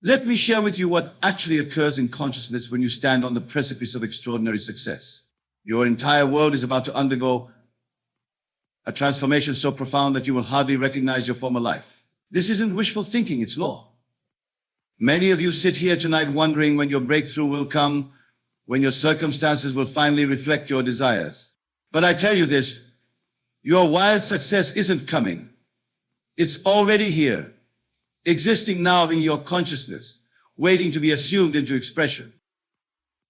Let me share with you what actually occurs in consciousness when you stand on the precipice of extraordinary success. Your entire world is about to undergo a transformation so profound that you will hardly recognize your former life. This isn't wishful thinking, it's law. Many of you sit here tonight wondering when your breakthrough will come, when your circumstances will finally reflect your desires. But I tell you this, your wild success isn't coming. It's already here, existing now in your consciousness, waiting to be assumed into expression.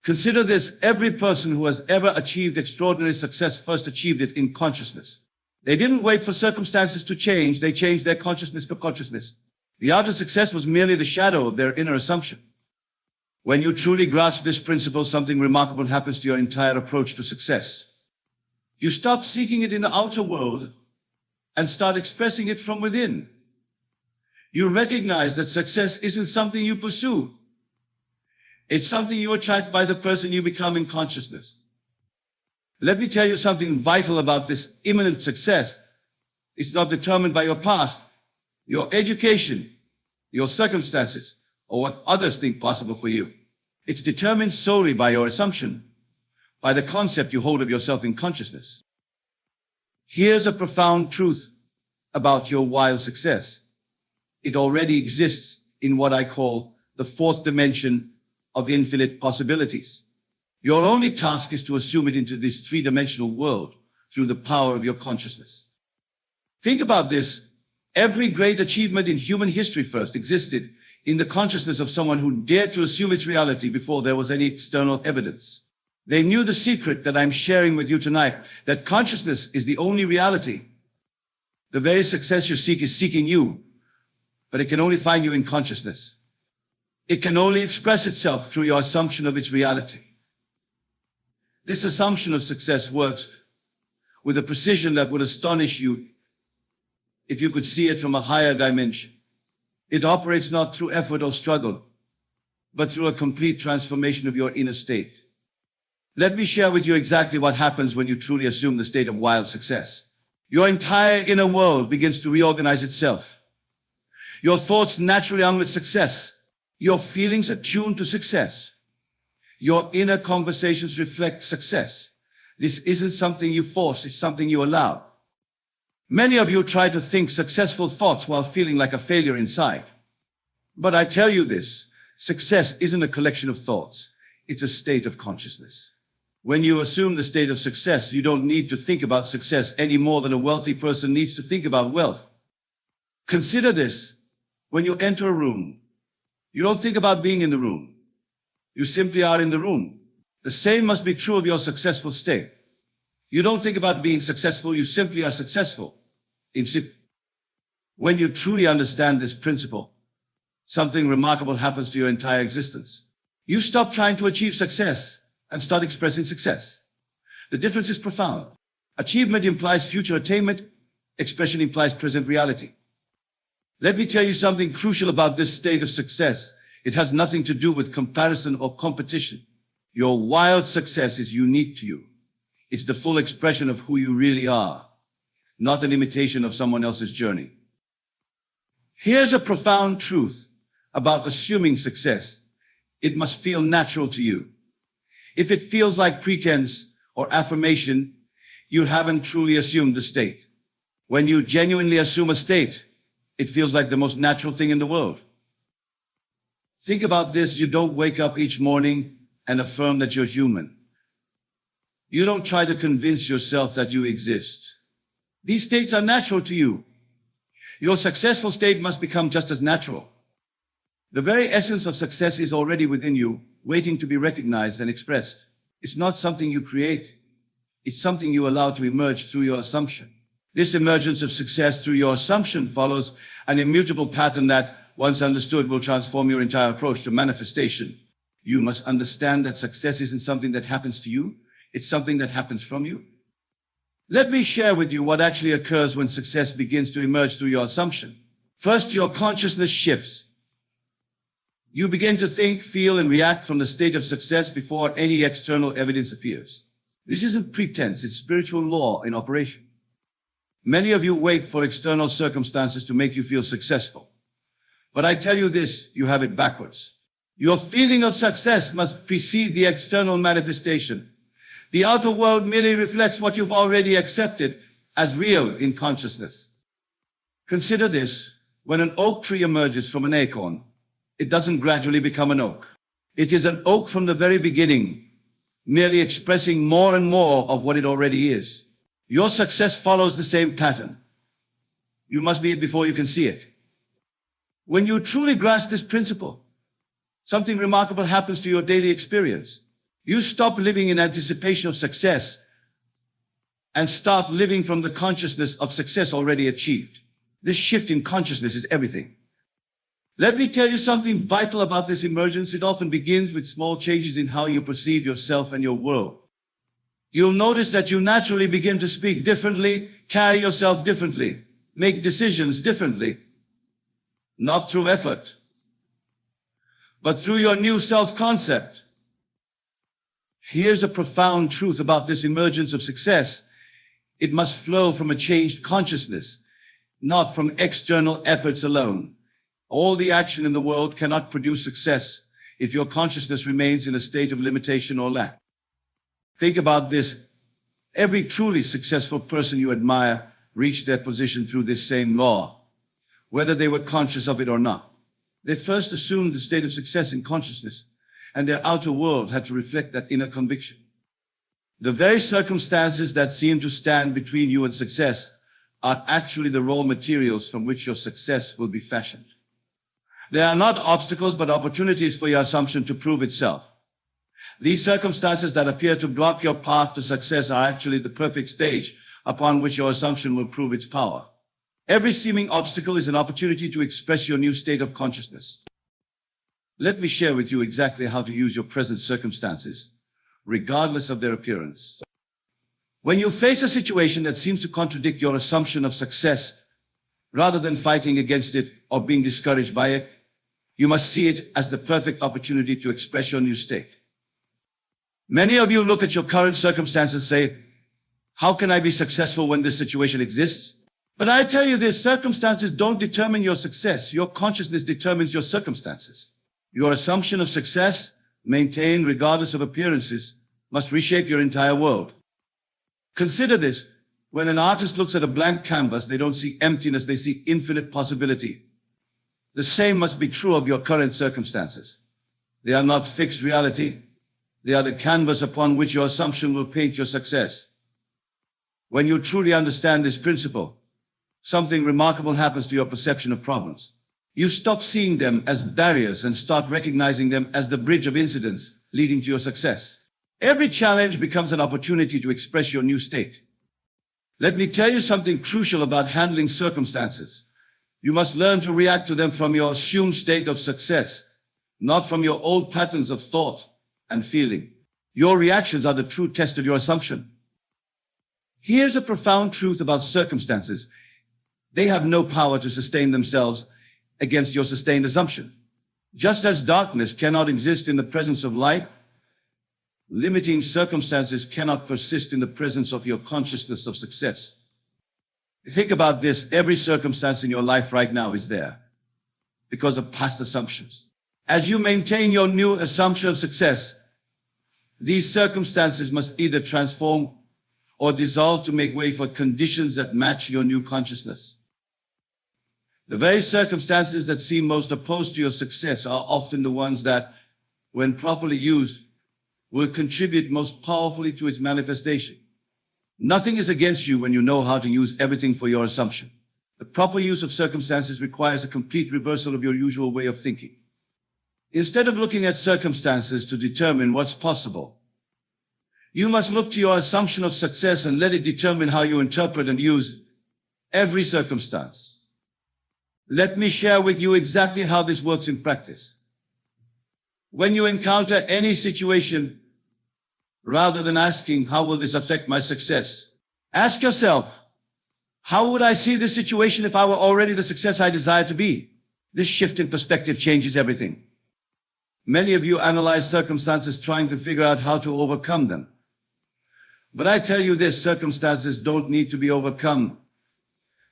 Consider this, every person who has ever achieved extraordinary success first achieved it in consciousness. They didn't wait for circumstances to change, they changed their consciousness for consciousness. The outer success was merely the shadow of their inner assumption. When you truly grasp this principle, something remarkable happens to your entire approach to success. You stop seeking it in the outer world and start expressing it from within. You recognize that success isn't something you pursue. It's something you attract by the person you become in consciousness. Let me tell you something vital about this imminent success. It's not determined by your past, your education, your circumstances, or what others think possible for you. It's determined solely by your assumption, by the concept you hold of yourself in consciousness. Here's a profound truth about your wild success. It already exists in what I call the fourth dimension of infinite possibilities. Your only task is to assume it into this three-dimensional world through the power of your consciousness. Think about this. Every great achievement in human history first existed in the consciousness of someone who dared to assume its reality before there was any external evidence. They knew the secret that I'm sharing with you tonight, that consciousness is the only reality. The very success you seek is seeking you, but it can only find you in consciousness. It can only express itself through your assumption of its reality. This assumption of success works with a precision that would astonish you if you could see it from a higher dimension. It operates not through effort or struggle, but through a complete transformation of your inner state. Let me share with you exactly what happens when you truly assume the state of wild success. Your entire inner world begins to reorganize itself. Your thoughts naturally arm with success. Your feelings are tuned to success. Your inner conversations reflect success. This isn't something you force, it's something you allow. Many of you try to think successful thoughts while feeling like a failure inside. But I tell you this, success isn't a collection of thoughts. It's a state of consciousness. When you assume the state of success, you don't need to think about success any more than a wealthy person needs to think about wealth. Consider this. When you enter a room, you don't think about being in the room. You simply are in the room. The same must be true of your successful state. You don't think about being successful, you simply are successful. When you truly understand this principle, something remarkable happens to your entire existence. You stop trying to achieve success and start expressing success. The difference is profound. Achievement implies future attainment, expression implies present reality. Let me tell you something crucial about this state of success. It has nothing to do with comparison or competition. Your wild success is unique to you. It's the full expression of who you really are, not an imitation of someone else's journey. Here's a profound truth about assuming success. It must feel natural to you. If it feels like pretense or affirmation, you haven't truly assumed the state. When you genuinely assume a state, it feels like the most natural thing in the world. Think about this. You don't wake up each morning and affirm that you're human. You don't try to convince yourself that you exist. These states are natural to you. Your successful state must become just as natural. The very essence of success is already within you, waiting to be recognized and expressed. It's not something you create. It's something you allow to emerge through your assumption. This emergence of success through your assumption follows an immutable pattern that, once understood, will transform your entire approach to manifestation. You must understand that success isn't something that happens to you. It's something that happens from you. Let me share with you what actually occurs when success begins to emerge through your assumption. First, your consciousness shifts. You begin to think, feel, and react from the state of success before any external evidence appears. This isn't pretense, it's spiritual law in operation. Many of you wait for external circumstances to make you feel successful. But I tell you this, you have it backwards. Your feeling of success must precede the external manifestation. The outer world merely reflects what you've already accepted as real in consciousness. Consider this. When an oak tree emerges from an acorn, it doesn't gradually become an oak. It is an oak from the very beginning, merely expressing more and more of what it already is. Your success follows the same pattern. You must be it before you can see it. When you truly grasp this principle, something remarkable happens to your daily experience. You stop living in anticipation of success and start living from the consciousness of success already achieved. This shift in consciousness is everything. Let me tell you something vital about this emergence. It often begins with small changes in how you perceive yourself and your world. You'll notice that you naturally begin to speak differently, carry yourself differently, make decisions differently, not through effort, but through your new self-concept. Here's a profound truth about this emergence of success. It must flow from a changed consciousness, not from external efforts alone. All the action in the world cannot produce success if your consciousness remains in a state of limitation or lack. Think about this. Every truly successful person you admire reached their position through this same law, whether they were conscious of it or not. They first assumed the state of success in consciousness, and their outer world had to reflect that inner conviction. The very circumstances that seem to stand between you and success are actually the raw materials from which your success will be fashioned. They are not obstacles, but opportunities for your assumption to prove itself. These circumstances that appear to block your path to success are actually the perfect stage upon which your assumption will prove its power. Every seeming obstacle is an opportunity to express your new state of consciousness. Let me share with you exactly how to use your present circumstances, regardless of their appearance. When you face a situation that seems to contradict your assumption of success, rather than fighting against it or being discouraged by it, you must see it as the perfect opportunity to express your new state. Many of you look at your current circumstances and say, how can I be successful when this situation exists? But I tell you this, circumstances don't determine your success. Your consciousness determines your circumstances. Your assumption of success, maintained regardless of appearances, must reshape your entire world. Consider this. When an artist looks at a blank canvas, they don't see emptiness, they see infinite possibility. The same must be true of your current circumstances. They are not fixed reality. They are the canvas upon which your assumption will paint your success. When you truly understand this principle, something remarkable happens to your perception of problems. You stop seeing them as barriers and start recognizing them as the bridge of incidents leading to your success. Every challenge becomes an opportunity to express your new state. Let me tell you something crucial about handling circumstances. You must learn to react to them from your assumed state of success, not from your old patterns of thought and feeling. Your reactions are the true test of your assumption. Here's a profound truth about circumstances. They have no power to sustain themselves against your sustained assumption. Just as darkness cannot exist in the presence of light, limiting circumstances cannot persist in the presence of your consciousness of success. Think about this. Every circumstance in your life right now is there because of past assumptions. As you maintain your new assumption of success, these circumstances must either transform or dissolve to make way for conditions that match your new consciousness. The very circumstances that seem most opposed to your success are often the ones that, when properly used, will contribute most powerfully to its manifestation. Nothing is against you when you know how to use everything for your assumption. The proper use of circumstances requires a complete reversal of your usual way of thinking. Instead of looking at circumstances to determine what's possible, you must look to your assumption of success and let it determine how you interpret and use every circumstance. Let me share with you exactly how this works in practice. When you encounter any situation, rather than asking, how will this affect my success? Ask yourself, how would I see this situation if I were already the success I desire to be? This shift in perspective changes everything. Many of you analyze circumstances trying to figure out how to overcome them. But I tell you this, circumstances don't need to be overcome.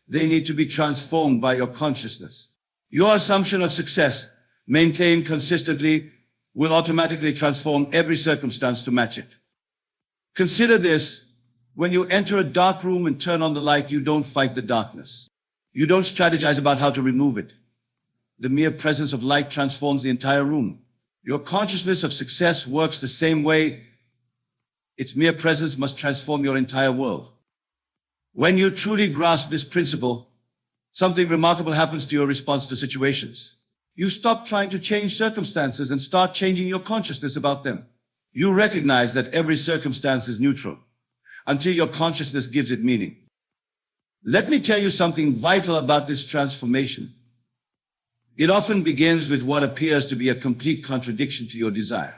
They need to be transformed by your consciousness. Your assumption of success, maintained consistently, will automatically transform every circumstance to match it. Consider this. When you enter a dark room and turn on the light, you don't fight the darkness. You don't strategize about how to remove it. The mere presence of light transforms the entire room. Your consciousness of success works the same way. Its mere presence must transform your entire world. When you truly grasp this principle, something remarkable happens to your response to situations. You stop trying to change circumstances and start changing your consciousness about them. You recognize that every circumstance is neutral until your consciousness gives it meaning. Let me tell you something vital about this transformation. It often begins with what appears to be a complete contradiction to your desire.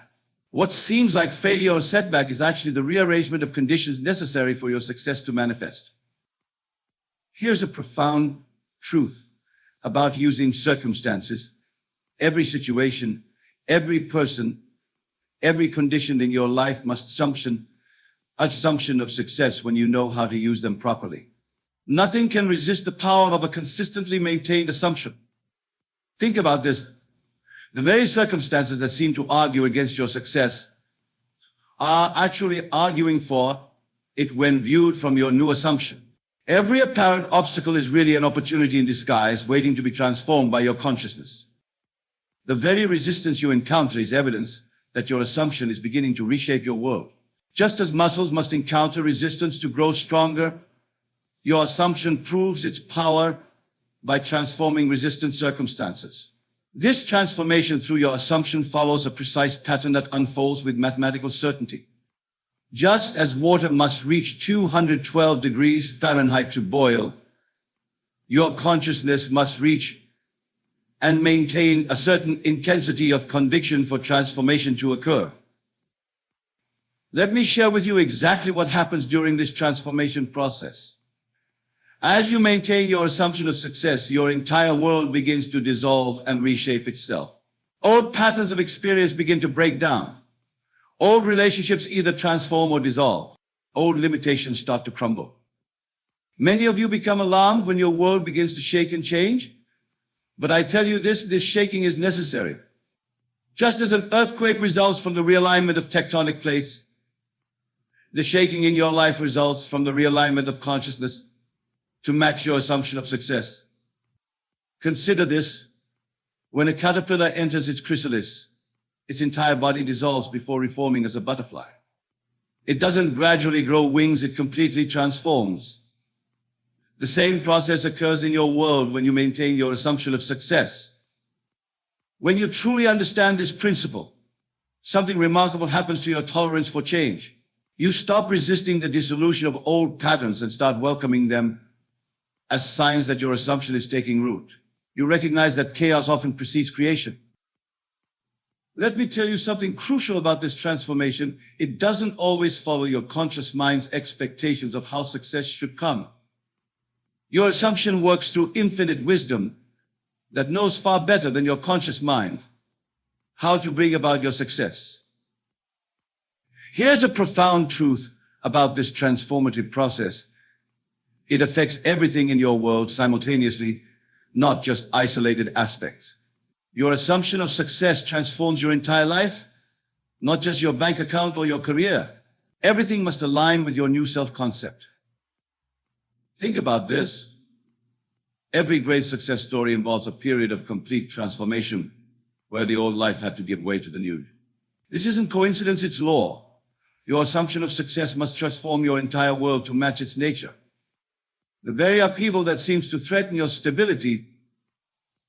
What seems like failure or setback is actually the rearrangement of conditions necessary for your success to manifest. Here's a profound truth about using circumstances. Every situation, every person, every condition in your life must assumption of success when you know how to use them properly. Nothing can resist the power of a consistently maintained assumption. Think about this. The very circumstances that seem to argue against your success are actually arguing for it when viewed from your new assumption. Every apparent obstacle is really an opportunity in disguise waiting to be transformed by your consciousness. The very resistance you encounter is evidence that your assumption is beginning to reshape your world. Just as muscles must encounter resistance to grow stronger, your assumption proves its power by transforming resistant circumstances. This transformation through your assumption follows a precise pattern that unfolds with mathematical certainty. Just as water must reach 212 degrees Fahrenheit to boil, your consciousness must reach and maintain a certain intensity of conviction for transformation to occur. Let me share with you exactly what happens during this transformation process. As you maintain your assumption of success, your entire world begins to dissolve and reshape itself. Old patterns of experience begin to break down. Old relationships either transform or dissolve. Old limitations start to crumble. Many of you become alarmed when your world begins to shake and change. But I tell you this shaking is necessary. Just as an earthquake results from the realignment of tectonic plates, the shaking in your life results from the realignment of consciousness to match your assumption of success. Consider this. When a caterpillar enters its chrysalis, its entire body dissolves before reforming as a butterfly. It doesn't gradually grow wings, it completely transforms. The same process occurs in your world when you maintain your assumption of success. When you truly understand this principle, something remarkable happens to your tolerance for change. You stop resisting the dissolution of old patterns and start welcoming them as signs that your assumption is taking root. You recognize that chaos often precedes creation. Let me tell you something crucial about this transformation. It doesn't always follow your conscious mind's expectations of how success should come. Your assumption works through infinite wisdom that knows far better than your conscious mind how to bring about your success. Here's a profound truth about this transformative process. It affects everything in your world simultaneously, not just isolated aspects. Your assumption of success transforms your entire life, not just your bank account or your career. Everything must align with your new self-concept. Think about this. Every great success story involves a period of complete transformation where the old life had to give way to the new. This isn't coincidence, it's law. Your assumption of success must transform your entire world to match its nature. The very upheaval that seems to threaten your stability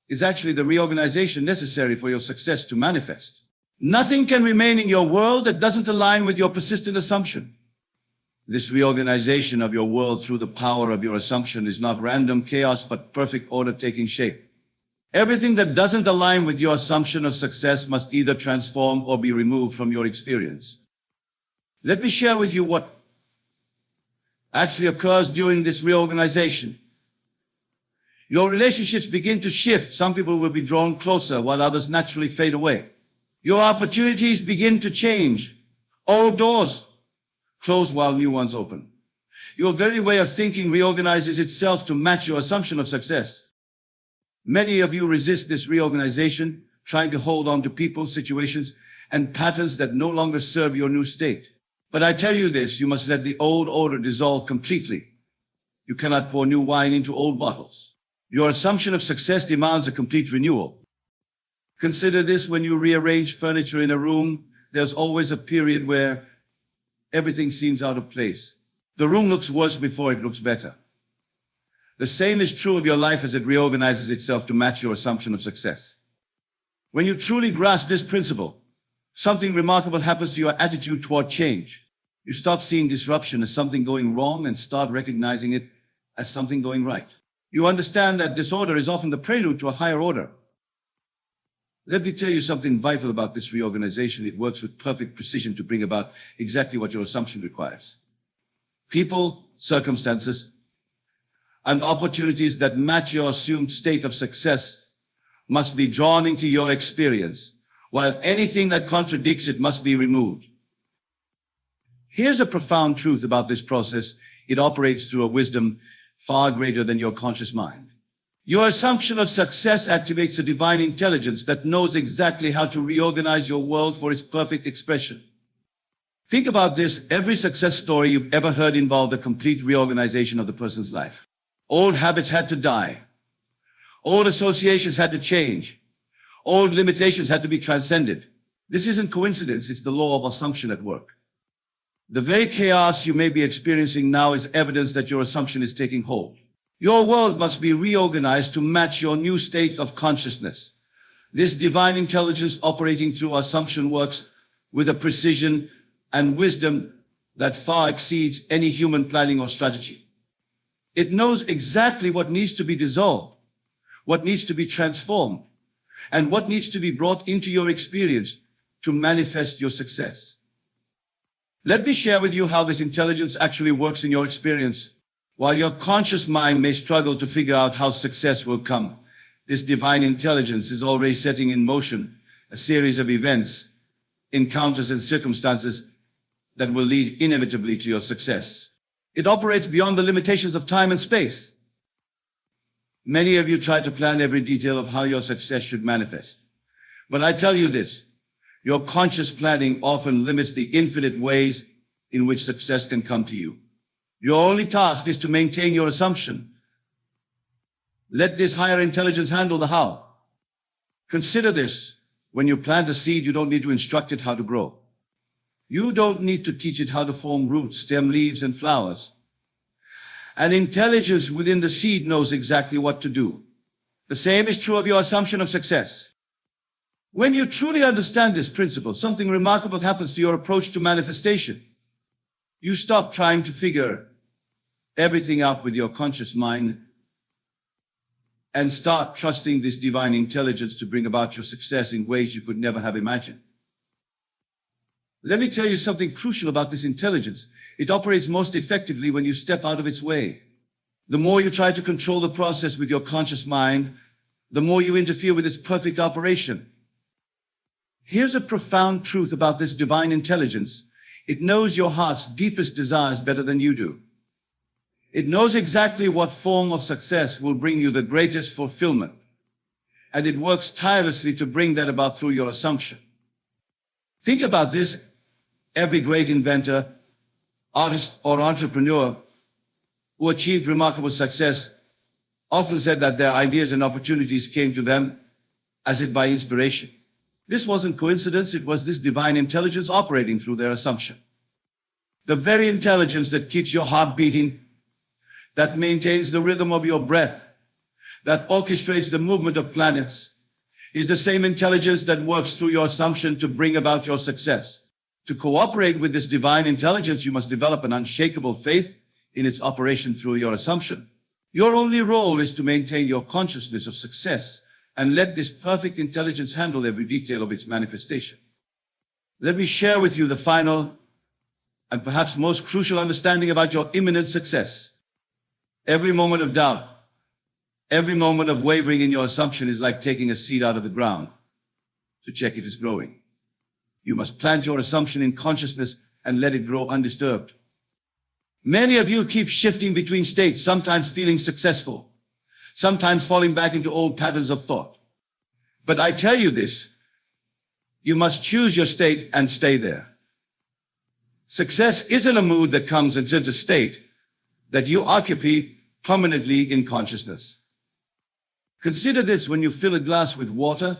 is actually the reorganization necessary for your success to manifest. Nothing can remain in your world that doesn't align with your persistent assumption. This reorganization of your world through the power of your assumption is not random chaos, but perfect order taking shape. Everything that doesn't align with your assumption of success must either transform or be removed from your experience. Let me share with you what actually occurs during this reorganization. Your relationships begin to shift. Some people will be drawn closer while others naturally fade away. Your opportunities begin to change. Old doors close while new ones open. Your very way of thinking reorganizes itself to match your assumption of success. Many of you resist this reorganization, trying to hold on to people, situations, and patterns that no longer serve your new state. But I tell you this, you must let the old order dissolve completely. You cannot pour new wine into old bottles. Your assumption of success demands a complete renewal. Consider this: when you rearrange furniture in a room, there's always a period where everything seems out of place. The room looks worse before it looks better. The same is true of your life as it reorganizes itself to match your assumption of success. When you truly grasp this principle, something remarkable happens to your attitude toward change. You stop seeing disruption as something going wrong and start recognizing it as something going right. You understand that disorder is often the prelude to a higher order. Let me tell you something vital about this reorganization. It works with perfect precision to bring about exactly what your assumption requires. People, circumstances, and opportunities that match your assumed state of success must be drawn into your experience, while anything that contradicts it must be removed. Here's a profound truth about this process. It operates through a wisdom far greater than your conscious mind. Your assumption of success activates a divine intelligence that knows exactly how to reorganize your world for its perfect expression. Think about this. Every success story you've ever heard involved a complete reorganization of the person's life. Old habits had to die. Old associations had to change. Old limitations had to be transcended. This isn't coincidence. It's the law of assumption at work. The very chaos you may be experiencing now is evidence that your assumption is taking hold. Your world must be reorganized to match your new state of consciousness. This divine intelligence operating through assumption works with a precision and wisdom that far exceeds any human planning or strategy. It knows exactly what needs to be dissolved, what needs to be transformed, and what needs to be brought into your experience to manifest your success. Let me share with you how this intelligence actually works in your experience. While your conscious mind may struggle to figure out how success will come, this divine intelligence is already setting in motion a series of events, encounters, and circumstances that will lead inevitably to your success. It operates beyond the limitations of time and space. Many of you try to plan every detail of how your success should manifest. But I tell you this, your conscious planning often limits the infinite ways in which success can come to you. Your only task is to maintain your assumption. Let this higher intelligence handle the how. Consider this. When you plant a seed, you don't need to instruct it how to grow. You don't need to teach it how to form roots, stem, leaves, and flowers. An intelligence within the seed knows exactly what to do. The same is true of your assumption of success. When you truly understand this principle, something remarkable happens to your approach to manifestation. You stop trying to figure everything out with your conscious mind and start trusting this divine intelligence to bring about your success in ways you could never have imagined. Let me tell you something crucial about this intelligence. It operates most effectively when you step out of its way. The more you try to control the process with your conscious mind, the more you interfere with its perfect operation. Here's a profound truth about this divine intelligence. It knows your heart's deepest desires better than you do. It knows exactly what form of success will bring you the greatest fulfillment. And it works tirelessly to bring that about through your assumption. Think about this. Every great inventor, artist, or entrepreneur who achieved remarkable success often said that their ideas and opportunities came to them as if by inspiration. This wasn't coincidence. It was this divine intelligence operating through their assumption. The very intelligence that keeps your heart beating, that maintains the rhythm of your breath, that orchestrates the movement of planets, is the same intelligence that works through your assumption to bring about your success. To cooperate with this divine intelligence, you must develop an unshakable faith in its operation through your assumption. Your only role is to maintain your consciousness of success and let this perfect intelligence handle every detail of its manifestation. Let me share with you the final and perhaps most crucial understanding about your imminent success. Every moment of doubt, every moment of wavering in your assumption is like taking a seed out of the ground to check if it's growing. You must plant your assumption in consciousness and let it grow undisturbed. Many of you keep shifting between states, sometimes feeling successful, sometimes falling back into old patterns of thought. But I tell you this, you must choose your state and stay there. Success isn't a mood that comes, and it's a state that you occupy permanently in consciousness. Consider this: when you fill a glass with water,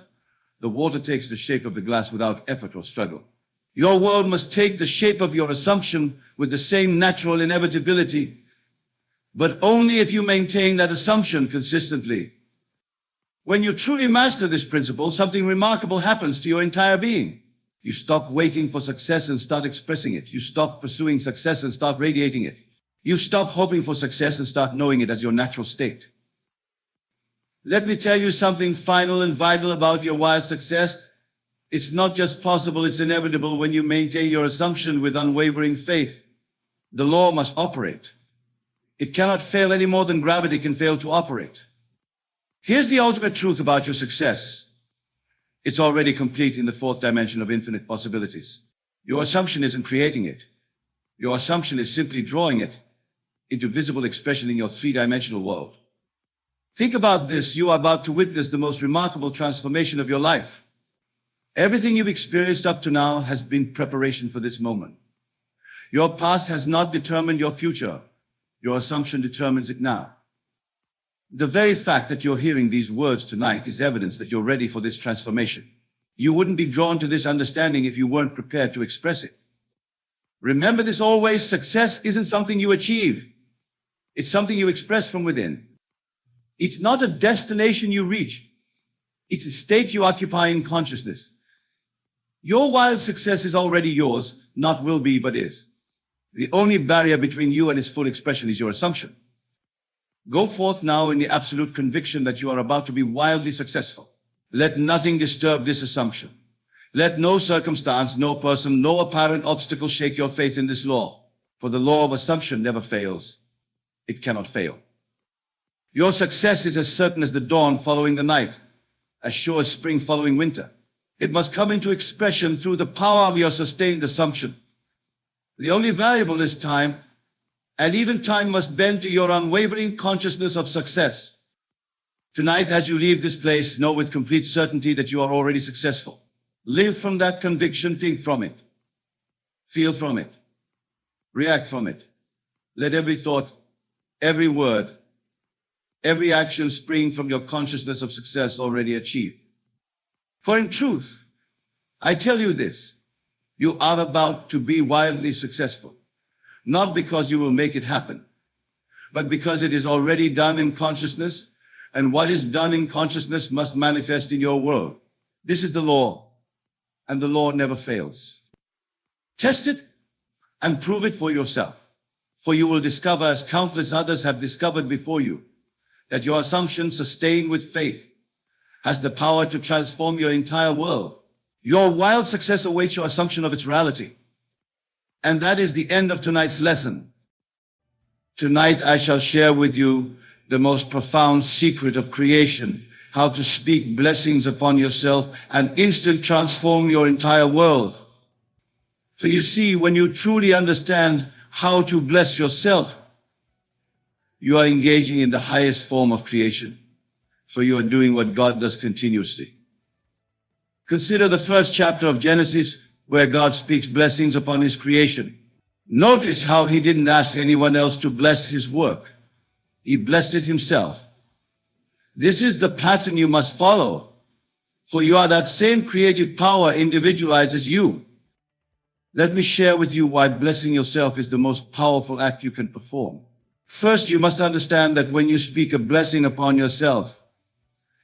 the water takes the shape of the glass without effort or struggle. Your world must take the shape of your assumption with the same natural inevitability, but only if you maintain that assumption consistently. When you truly master this principle, something remarkable happens to your entire being. You stop waiting for success and start expressing it. You stop pursuing success and start radiating it. You stop hoping for success and start knowing it as your natural state. Let me tell you something final and vital about your wild success. It's not just possible, it's inevitable when you maintain your assumption with unwavering faith. The law must operate. It cannot fail any more than gravity can fail to operate. Here's the ultimate truth about your success. It's already complete in the fourth dimension of infinite possibilities. Your assumption isn't creating it. Your assumption is simply drawing it into visible expression in your three-dimensional world. Think about this. You are about to witness the most remarkable transformation of your life. Everything you've experienced up to now has been preparation for this moment. Your past has not determined your future. Your assumption determines it now. The very fact that you're hearing these words tonight is evidence that you're ready for this transformation. You wouldn't be drawn to this understanding if you weren't prepared to express it. Remember this always: success isn't something you achieve. It's something you express from within. It's not a destination you reach. It's a state you occupy in consciousness. Your wild success is already yours, not will be, but is. The only barrier between you and its full expression is your assumption. Go forth now in the absolute conviction that you are about to be wildly successful. Let nothing disturb this assumption. Let no circumstance, no person, no apparent obstacle shake your faith in this law. For the law of assumption never fails. It cannot fail. Your success is as certain as the dawn following the night, as sure as spring following winter. It must come into expression through the power of your sustained assumption. The only variable is time, and even time must bend to your unwavering consciousness of success. Tonight, as you leave this place, know with complete certainty that you are already successful. Live from that conviction, think from it, feel from it, react from it. Let every thought, every word, every action spring from your consciousness of success already achieved. For in truth, I tell you this, you are about to be wildly successful, not because you will make it happen, but because it is already done in consciousness, and what is done in consciousness must manifest in your world. This is the law, and the law never fails. Test it and prove it for yourself, for you will discover, as countless others have discovered before you, that your assumption, sustained with faith, has the power to transform your entire world. Your wild success awaits your assumption of its reality. And that is the end of tonight's lesson. Tonight I shall share with you the most profound secret of creation, how to speak blessings upon yourself and instantly transform your entire world. So you see, when you truly understand how to bless yourself, you are engaging in the highest form of creation, for you are doing what God does continuously. Consider the first chapter of Genesis, where God speaks blessings upon his creation. Notice how he didn't ask anyone else to bless his work. He blessed it himself. This is the pattern you must follow, for you are that same creative power individualized as you. Let me share with you why blessing yourself is the most powerful act you can perform. First, you must understand that when you speak a blessing upon yourself,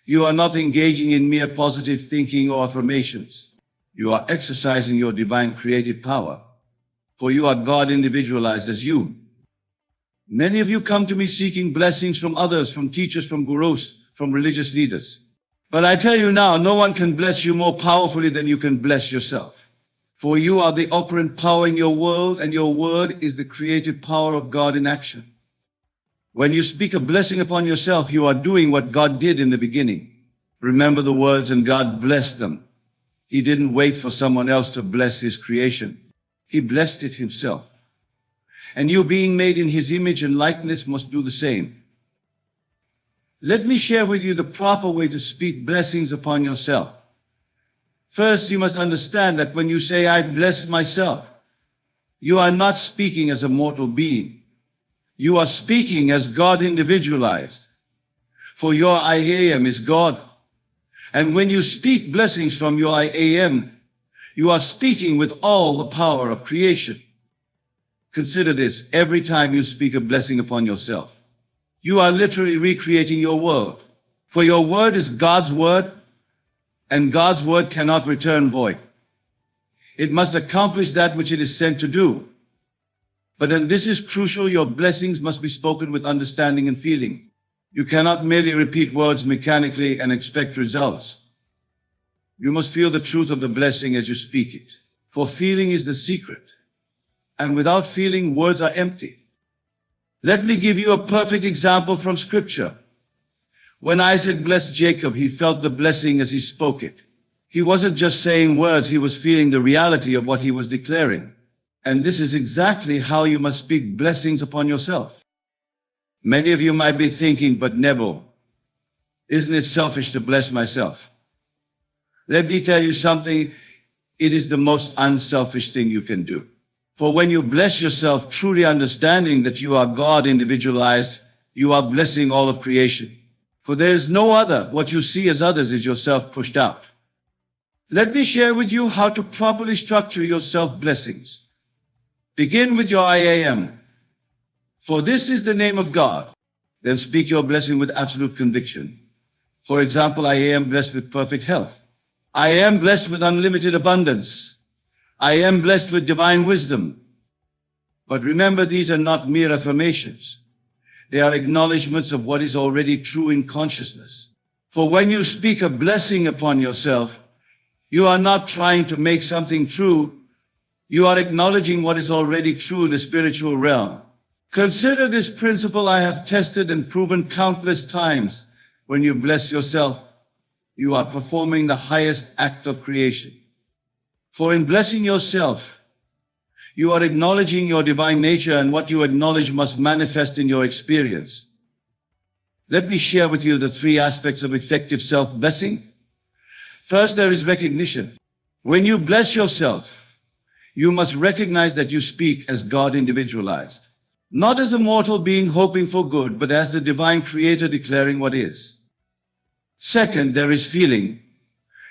you are not engaging in mere positive thinking or affirmations. You are exercising your divine creative power, for you are God individualized as you. Many of you come to me seeking blessings from others, from teachers, from gurus, from religious leaders. But I tell you now, no one can bless you more powerfully than you can bless yourself. For you are the operant power in your world, and your word is the creative power of God in action. When you speak a blessing upon yourself, you are doing what God did in the beginning. Remember the words, and God blessed them. He didn't wait for someone else to bless his creation. He blessed it himself. And you, being made in his image and likeness, must do the same. Let me share with you the proper way to speak blessings upon yourself. First, you must understand that when you say, I bless myself, you are not speaking as a mortal being. You are speaking as God individualized. For your I am is God. And when you speak blessings from your I am, you are speaking with all the power of creation. Consider this: every time you speak a blessing upon yourself, you are literally recreating your world. For your word is God's word, and God's word cannot return void. It must accomplish that which it is sent to do. But and this is crucial, your blessings must be spoken with understanding and feeling. You cannot merely repeat words mechanically and expect results. You must feel the truth of the blessing as you speak it. For feeling is the secret. And without feeling, words are empty. Let me give you a perfect example from Scripture. When Isaac blessed Jacob, he felt the blessing as he spoke it. He wasn't just saying words, he was feeling the reality of what he was declaring. And this is exactly how you must speak blessings upon yourself. Many of you might be thinking, but Neville, isn't it selfish to bless myself? Let me tell you something, it is the most unselfish thing you can do. For when you bless yourself, truly understanding that you are God individualized, you are blessing all of creation. For there is no other. What you see as others is yourself pushed out. Let me share with you how to properly structure your self-blessings. Begin with your I am. For this is the name of God. Then speak your blessing with absolute conviction. For example, I am blessed with perfect health. I am blessed with unlimited abundance. I am blessed with divine wisdom. But remember, these are not mere affirmations. They are acknowledgments of what is already true in consciousness. For when you speak a blessing upon yourself, you are not trying to make something true. You are acknowledging what is already true in the spiritual realm. Consider this principle I have tested and proven countless times. When you bless yourself, you are performing the highest act of creation. For in blessing yourself, you are acknowledging your divine nature, and what you acknowledge must manifest in your experience. Let me share with you the 3 aspects of effective self-blessing. First, there is recognition. When you bless yourself, you must recognize that you speak as God individualized. Not as a mortal being hoping for good, but as the divine creator declaring what is. Second, there is feeling.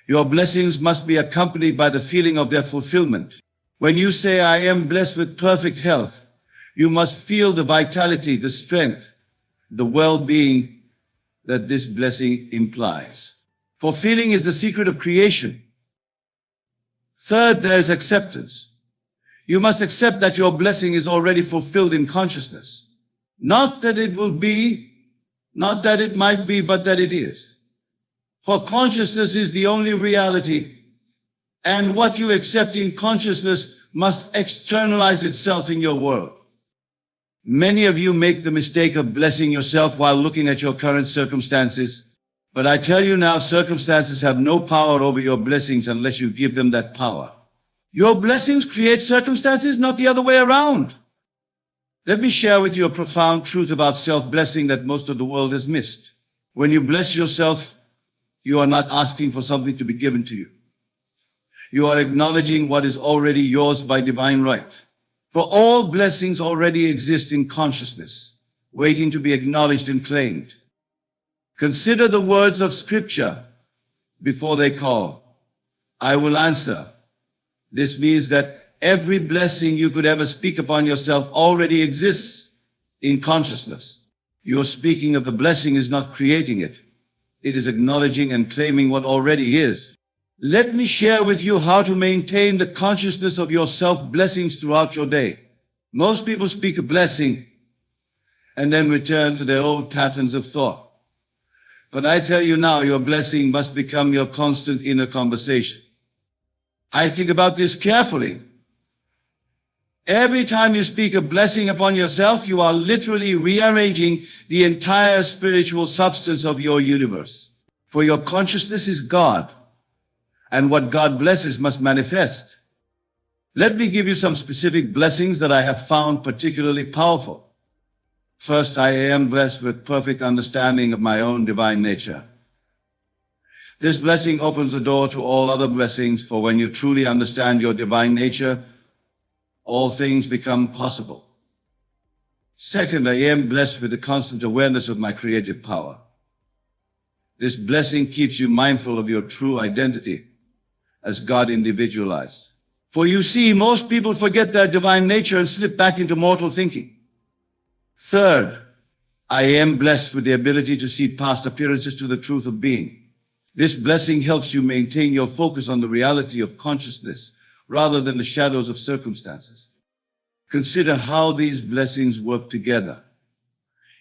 Your blessings must be accompanied by the feeling of their fulfillment. When you say, I am blessed with perfect health, you must feel the vitality, the strength, the well-being that this blessing implies. For feeling is the secret of creation. Third, there is acceptance. You must accept that your blessing is already fulfilled in consciousness. Not that it will be, not that it might be, but that it is. For consciousness is the only reality, and what you accept in consciousness must externalize itself in your world. Many of you make the mistake of blessing yourself while looking at your current circumstances. But I tell you now, circumstances have no power over your blessings unless you give them that power. Your blessings create circumstances, not the other way around. Let me share with you a profound truth about self-blessing that most of the world has missed. When you bless yourself, you are not asking for something to be given to you. You are acknowledging what is already yours by divine right. For all blessings already exist in consciousness, waiting to be acknowledged and claimed. Consider the words of Scripture before they call. I will answer. This means that every blessing you could ever speak upon yourself already exists in consciousness. Your speaking of the blessing is not creating it. It is acknowledging and claiming what already is. Let me share with you how to maintain the consciousness of your self-blessings throughout your day. Most people speak a blessing and then return to their old patterns of thought. But I tell you now, your blessing must become your constant inner conversation. I think about this carefully. Every time you speak a blessing upon yourself, you are literally rearranging the entire spiritual substance of your universe. For your consciousness is God, and what God blesses must manifest. Let me give you some specific blessings that I have found particularly powerful. First, I am blessed with perfect understanding of my own divine nature. This blessing opens the door to all other blessings, for when you truly understand your divine nature, all things become possible. Second, I am blessed with the constant awareness of my creative power. This blessing keeps you mindful of your true identity as God individualized. For you see, most people forget their divine nature and slip back into mortal thinking. Third, I am blessed with the ability to see past appearances to the truth of being. This blessing helps you maintain your focus on the reality of consciousness rather than the shadows of circumstances. Consider how these blessings work together.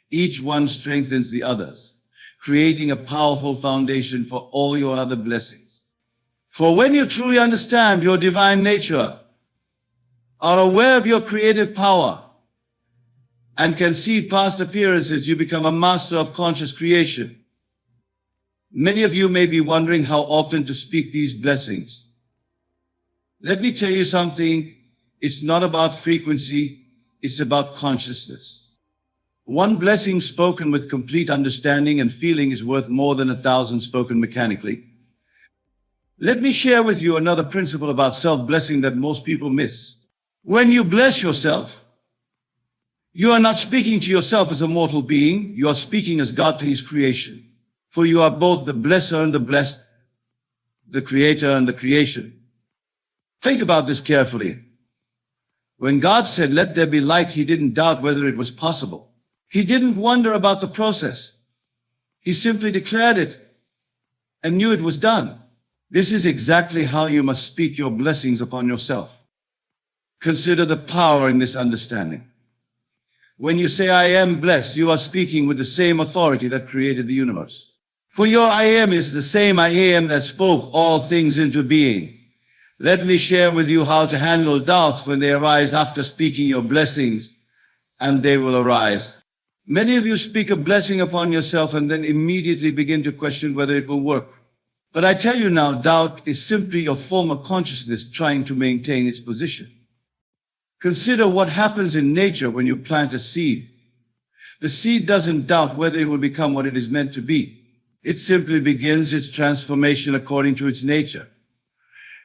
Each one strengthens the others, creating a powerful foundation for all your other blessings. For when you truly understand your divine nature, are aware of your creative power, and can see past appearances, you become a master of conscious creation. Many of you may be wondering how often to speak these blessings. Let me tell you something. It's not about frequency, it's about consciousness. One blessing spoken with complete understanding and feeling is worth more than 1,000 spoken mechanically. Let me share with you another principle about self-blessing that most people miss. When you bless yourself, you are not speaking to yourself as a mortal being, you are speaking as God to His creation. For you are both the blesser and the blessed, the creator and the creation. Think about this carefully. When God said, "Let there be light," He didn't doubt whether it was possible. He didn't wonder about the process. He simply declared it and knew it was done. This is exactly how you must speak your blessings upon yourself. Consider the power in this understanding. When you say, "I am blessed," you are speaking with the same authority that created the universe. For your I am is the same I am that spoke all things into being. Let me share with you how to handle doubts when they arise after speaking your blessings, and they will arise. Many of you speak a blessing upon yourself and then immediately begin to question whether it will work. But I tell you now, doubt is simply your former consciousness trying to maintain its position. Consider what happens in nature when you plant a seed. The seed doesn't doubt whether it will become what it is meant to be. It simply begins its transformation according to its nature.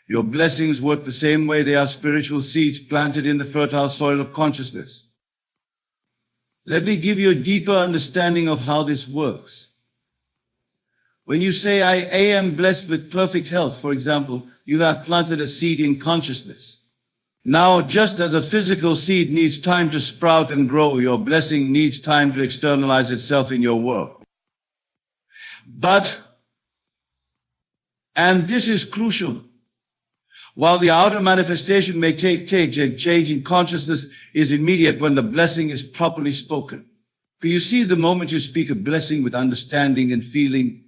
Your blessings work the same way. They are spiritual seeds planted in the fertile soil of consciousness. Let me give you a deeper understanding of how this works. When you say, I am blessed with perfect health, for example, you have planted a seed in consciousness. Now, just as a physical seed needs time to sprout and grow, your blessing needs time to externalize itself in your world. And this is crucial, while the outer manifestation may take and change in consciousness is immediate when the blessing is properly spoken. For you see, the moment you speak a blessing with understanding and feeling,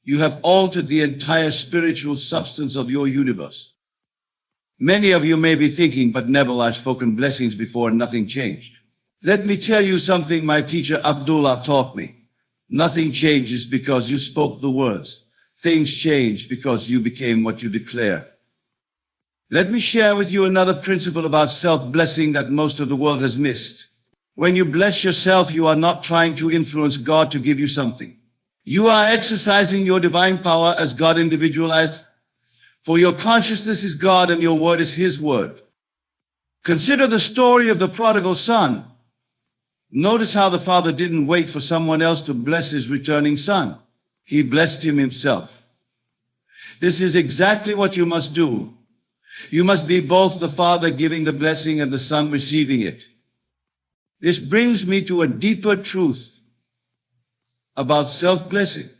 you have altered the entire spiritual substance of your universe. Many of you may be thinking, "But Neville, I've spoken blessings before and nothing changed." Let me tell you something my teacher Abdullah taught me. Nothing changes because you spoke the words. Things change because you became what you declare. Let me share with you another principle about self-blessing that most of the world has missed. When you bless yourself, you are not trying to influence God to give you something. You are exercising your divine power as God individualized. For your consciousness is God and your word is His word. Consider the story of the prodigal son. Notice how the father didn't wait for someone else to bless his returning son. He blessed him himself. This is exactly what you must do. You must be both the father giving the blessing and the son receiving it. This brings me to a deeper truth about self-blessing.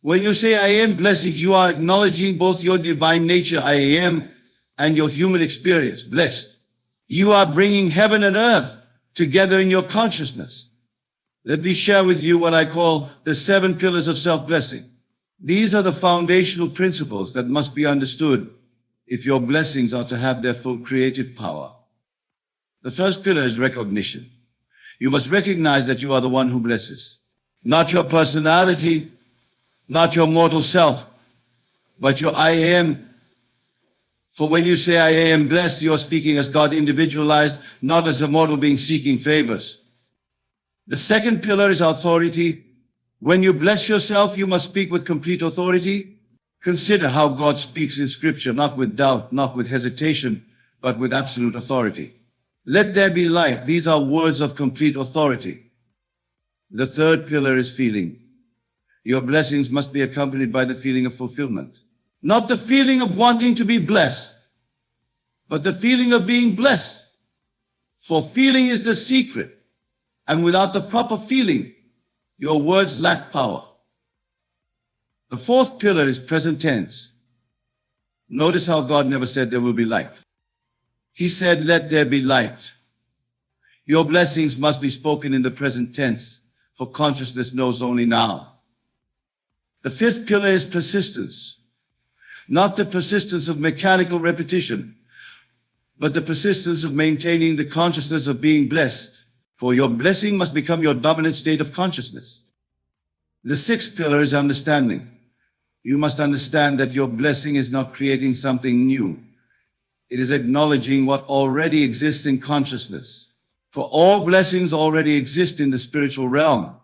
When you say, "I am blessing," you are acknowledging both your divine nature, I am, and your human experience, blessed. You are bringing heaven and earth together in your consciousness. Let me share with you what I call the 7 pillars of self-blessing. These are the foundational principles that must be understood if your blessings are to have their full creative power. The first pillar is recognition. You must recognize that you are the one who blesses. Not your personality, not your mortal self, but your I am. For when you say, "I am blessed," you are speaking as God individualized, not as a mortal being seeking favors. The second pillar is authority. When you bless yourself, you must speak with complete authority. Consider how God speaks in Scripture, not with doubt, not with hesitation, but with absolute authority. Let there be light. These are words of complete authority. The third pillar is feeling. Your blessings must be accompanied by the feeling of fulfillment. Not the feeling of wanting to be blessed, but the feeling of being blessed. For feeling is the secret, and without the proper feeling, your words lack power. The fourth pillar is present tense. Notice how God never said there will be light. He said, let there be light. Your blessings must be spoken in the present tense, for consciousness knows only now. The fifth pillar is persistence. Not the persistence of mechanical repetition, but the persistence of maintaining the consciousness of being blessed. For your blessing must become your dominant state of consciousness. The sixth pillar is understanding. You must understand that your blessing is not creating something new. It is acknowledging what already exists in consciousness. For all blessings already exist in the spiritual realm,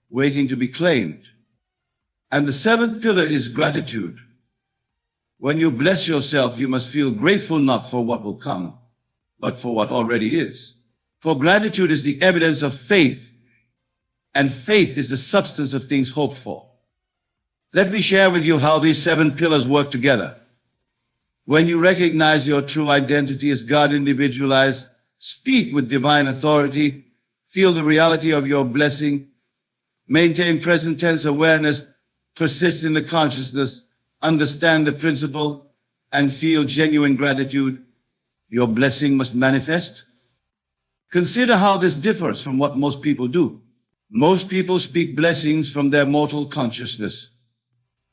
waiting to be claimed. And the seventh pillar is gratitude. When you bless yourself, you must feel grateful not for what will come, but for what already is. For gratitude is the evidence of faith, and faith is the substance of things hoped for. Let me share with you how these 7 pillars work together. When you recognize your true identity as God individualized, speak with divine authority, feel the reality of your blessing, maintain present tense awareness, persist in the consciousness, understand the principle, and feel genuine gratitude, your blessing must manifest. Consider how this differs from what most people do. Most people speak blessings from their mortal consciousness,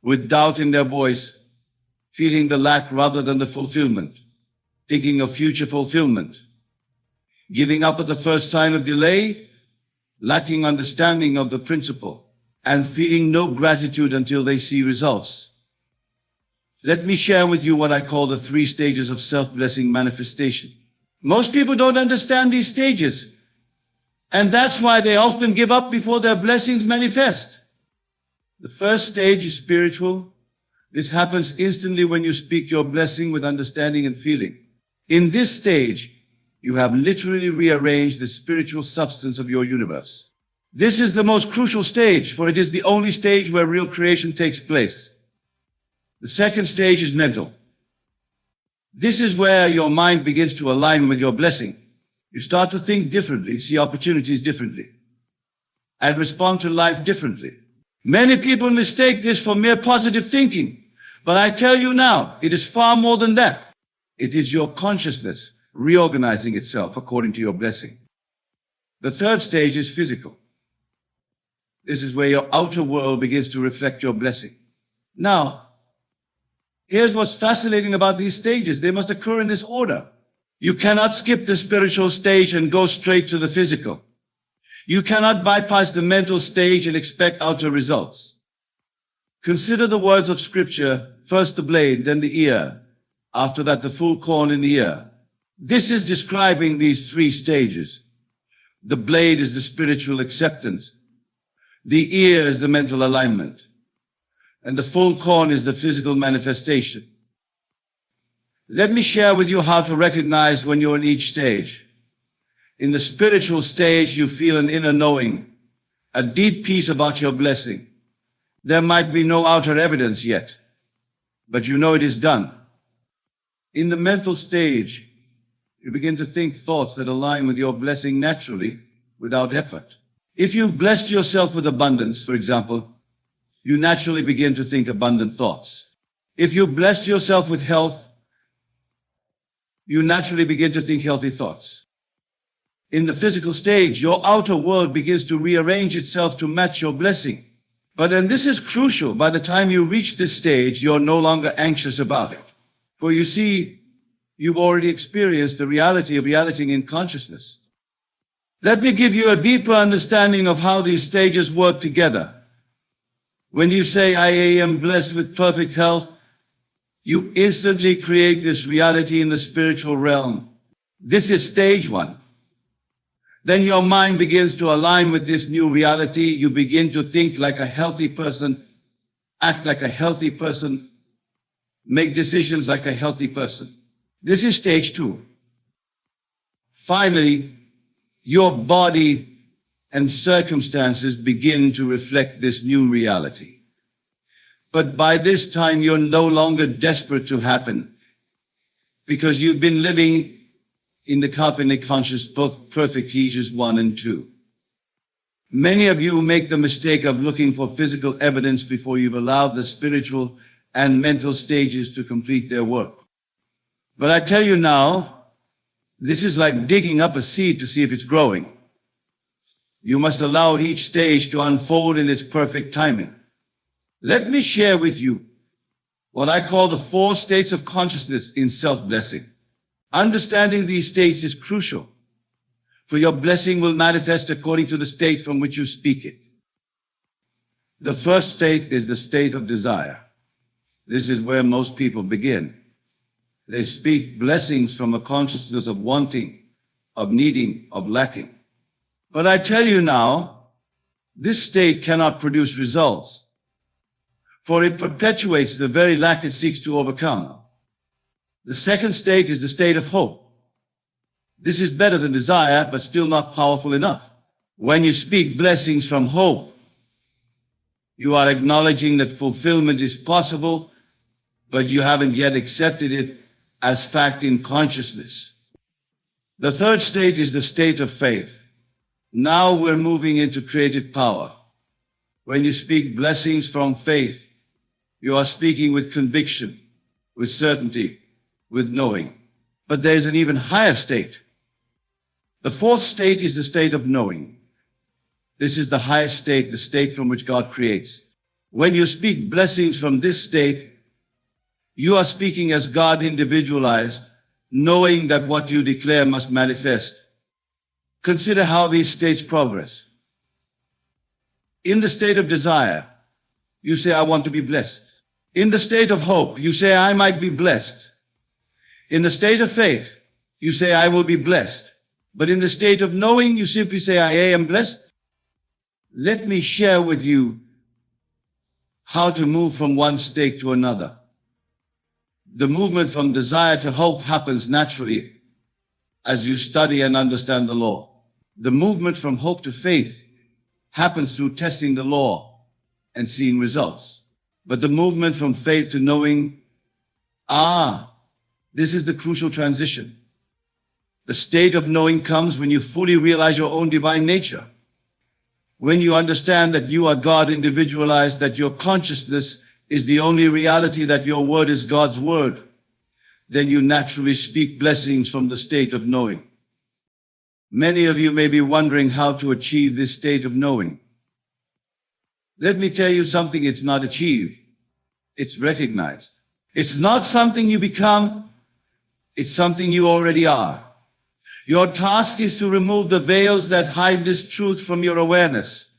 with doubt in their voice, feeling the lack rather than the fulfillment, thinking of future fulfillment, giving up at the first sign of delay, lacking understanding of the principle, and feeling no gratitude until they see results. Let me share with you what I call the 3 stages of self-blessing manifestation. Most people don't understand these stages, and that's why they often give up before their blessings manifest. The first stage is spiritual. This happens instantly when you speak your blessing with understanding and feeling. In this stage, you have literally rearranged the spiritual substance of your universe. This is the most crucial stage, for it is the only stage where real creation takes place. The second stage is mental. This is where your mind begins to align with your blessing. You start to think differently, see opportunities differently, and respond to life differently. Many people mistake this for mere positive thinking, but I tell you now, it is far more than that. It is your consciousness reorganizing itself according to your blessing. The third stage is physical. This is where your outer world begins to reflect your blessing. Now, here's what's fascinating about these stages. They must occur in this order. You cannot skip the spiritual stage and go straight to the physical. You cannot bypass the mental stage and expect outer results. Consider the words of Scripture, first the blade, then the ear, after that the full corn in the ear. This is describing these 3 stages. The blade is the spiritual acceptance. The ear is the mental alignment. And the full corn is the physical manifestation. Let me share with you how to recognize when you're in each stage. In the spiritual stage, you feel an inner knowing, a deep peace about your blessing. There might be no outer evidence yet, but you know it is done. In the mental stage, you begin to think thoughts that align with your blessing naturally, without effort. If you've blessed yourself with abundance, for example, you naturally begin to think abundant thoughts. If you've blessed yourself with health, you naturally begin to think healthy thoughts. In the physical stage, your outer world begins to rearrange itself to match your blessing. But, and this is crucial, by the time you reach this stage, you're no longer anxious about it. For you see, you've already experienced the reality of reality in consciousness. Let me give you a deeper understanding of how these stages work together. When you say, I am blessed with perfect health, you instantly create this reality in the spiritual realm. This is stage 1. Then your mind begins to align with this new reality. You begin to think like a healthy person, act like a healthy person, make decisions like a healthy person. This is stage 2. Finally, your body and circumstances begin to reflect this new reality. But by this time, you're no longer desperate to happen because you've been living in the Copernician conscious, both perfect teachers 1 and 2. Many of you make the mistake of looking for physical evidence before you've allowed the spiritual and mental stages to complete their work. But I tell you now, this is like digging up a seed to see if it's growing. You must allow each stage to unfold in its perfect timing. Let me share with you what I call the 4 states of consciousness in self-blessing. Understanding these states is crucial, for your blessing will manifest according to the state from which you speak it. The first state is the state of desire. This is where most people begin. They speak blessings from a consciousness of wanting, of needing, of lacking. But I tell you now, this state cannot produce results, for it perpetuates the very lack it seeks to overcome. The second state is the state of hope. This is better than desire, but still not powerful enough. When you speak blessings from hope, you are acknowledging that fulfillment is possible, but you haven't yet accepted it as fact in consciousness. The third state is the state of faith. Now we're moving into creative power. When you speak blessings from faith, you are speaking with conviction, with certainty, with knowing. But there's an even higher state. The fourth state is the state of knowing. This is the highest state, the state from which God creates. When you speak blessings from this state, you are speaking as God individualized, knowing that what you declare must manifest. Consider how these states progress. In the state of desire, you say, I want to be blessed. In the state of hope, you say, I might be blessed. In the state of faith, you say, I will be blessed. But in the state of knowing, you simply say, I am blessed. Let me share with you how to move from one state to another. The movement from desire to hope happens naturally as you study and understand the law. The movement from hope to faith happens through testing the law and seeing results. But the movement from faith to knowing, this is the crucial transition. The state of knowing comes when you fully realize your own divine nature. When you understand that you are God individualized, that your consciousness is the only reality, that your word is God's word, then you naturally speak blessings from the state of knowing. Many of you may be wondering how to achieve this state of knowing. Let me tell you something, it's not achieved. It's recognized. It's not something you become. It's something you already are. Your task is to remove the veils that hide this truth from your awareness.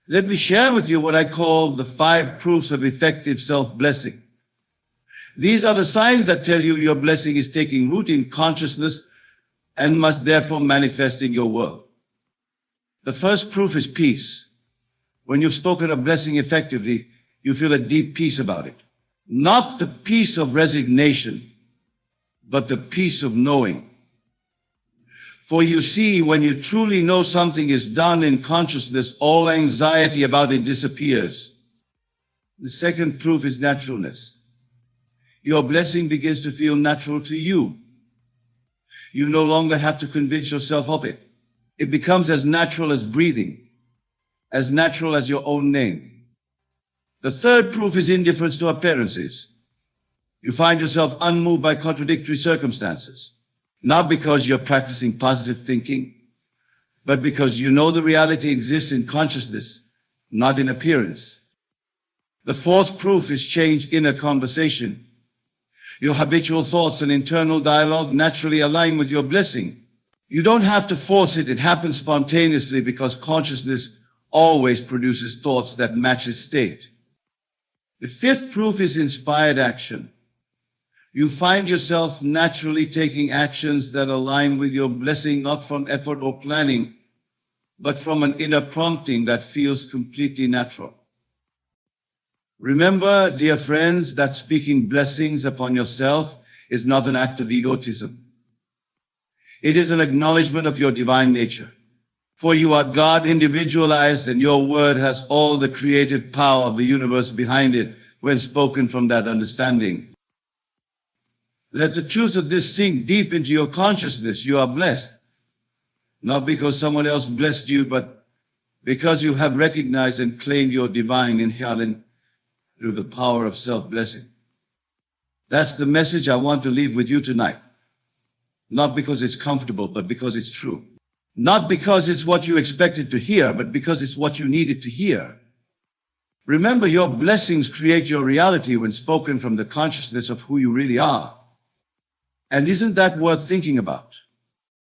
Let me share with you what I call the 5 proofs of effective self-blessing. These are the signs that tell you your blessing is taking root in consciousness and must therefore manifest in your world. The first proof is peace. When you've spoken of blessing effectively, you feel a deep peace about it. Not the peace of resignation, but the peace of knowing. For you see, when you truly know something is done in consciousness, all anxiety about it disappears. The second proof is naturalness. Your blessing begins to feel natural to you. You no longer have to convince yourself of it. It becomes as natural as breathing, as natural as your own name. The third proof is indifference to appearances. You find yourself unmoved by contradictory circumstances, not because you're practicing positive thinking, but because you know the reality exists in consciousness, not in appearance. The fourth proof is change inner conversation. Your habitual thoughts and internal dialogue naturally align with your blessing. You don't have to force it. It happens spontaneously because consciousness always produces thoughts that match its state. The fifth proof is inspired action. You find yourself naturally taking actions that align with your blessing, not from effort or planning, but from an inner prompting that feels completely natural. Remember, dear friends, that speaking blessings upon yourself is not an act of egotism. It is an acknowledgement of your divine nature. For you are God individualized, and your word has all the creative power of the universe behind it when spoken from that understanding. Let the truth of this sink deep into your consciousness. You are blessed, not because someone else blessed you, but because you have recognized and claimed your divine inherent through the power of self-blessing. That's the message I want to leave with you tonight. Not because it's comfortable, but because it's true. Not because it's what you expected to hear, but because it's what you needed to hear. Remember, your blessings create your reality when spoken from the consciousness of who you really are. And isn't that worth thinking about?